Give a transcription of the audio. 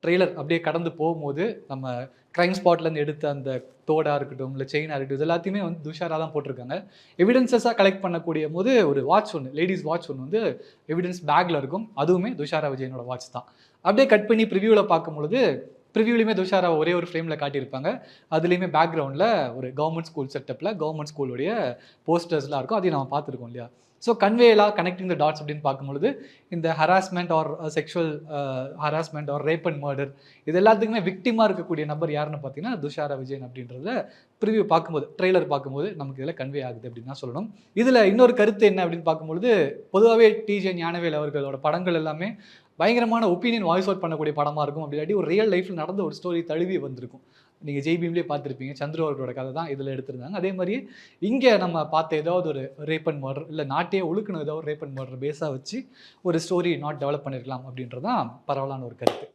Trailer அப்படியே கடந்து போகும்போது நம்ம க்ரைம் ஸ்பாட்லேருந்து எடுத்த அந்த தோடாக இருக்கட்டும் இல்லை செயினாக இருக்கட்டும் இது எல்லாத்தையுமே வந்து துஷாரா தான் போட்டிருக்காங்க. எவிடன்சஸாக கலெக்ட் பண்ணக்கூடிய போது ஒரு வாட்ச் ஒன்று, லேடிஸ் வாட்ச் ஒன்று வந்து எவிடன்ஸ் பேக்கில் இருக்கும். அதுவுமே துஷாரா விஜயனோட வாட்ச் தான். அப்படியே கட் பண்ணி ப்ரிவியூவில் பார்க்கும்பொழுது ப்ரிவியூலையுமே துஷாரா ஒரே ஒரு ஃப்ரேமில் காட்டியிருப்பாங்க. அதுலேயுமே பேக்ரவுண்டில் ஒரு கவர்மெண்ட் ஸ்கூல் செட்டப்பில் கவர்மெண்ட் ஸ்கூலுடைய போஸ்டர்ஸ்லாம் இருக்கும். அதையும் நம்ம பார்த்துருக்கோம் இல்லையா? ஸோ கன்வேலா கனெக்டிங் த டாட்ஸ் அப்படின்னு பார்க்கும்பொழுது இந்த harassment or sexual harassment or rape and murder இது எல்லாத்துக்குமே விக்டிமாக இருக்கக்கூடிய நபர் யாருன்னு பார்த்தீங்கன்னா துஷாரா விஜயன் அப்படின்றத ப்ரிவியூ பார்க்கும்போது ட்ரெய்லர் பார்க்கும்போது நமக்கு இதில் கன்வே ஆகுது அப்படின்னு தான் சொல்லணும். இதில் இன்னொரு கருத்து என்ன அப்படின்னு பார்க்கும்பொழுது பொதுவாகவே டிஜே ஞானவேல் அவர்களோட படங்கள் எல்லாமே பயங்கரமான ஒப்பீனியன் வாய்ஸ் அவுட் பண்ணக்கூடிய படமாக இருக்கும். அப்படி இல்லாட்டி ஒரு ரியல் லைஃப்பில் நடந்த ஒரு ஸ்டோரி தழுவி வந்திருக்கும். நீங்கள் ஜெய்பீம்லேயே பார்த்துருப்பீங்க. சந்துரு அவர்களோட கதை தான் இதில் எடுத்திருந்தாங்க. அதே மாதிரி இங்கே நம்ம பார்த்த ஏதாவது ஒரு ரேப் அண்ட் மர்டர் இல்லை நாட்டையே ஒழுக்கணும் ஏதாவது ஒரு ரேப் அண்ட் மர்டர் பேஸாக வச்சு ஒரு ஸ்டோரி நாட் டெவலப் பண்ணியிருக்கலாம் அப்படின்றது தான் பரவலான ஒரு கருத்து.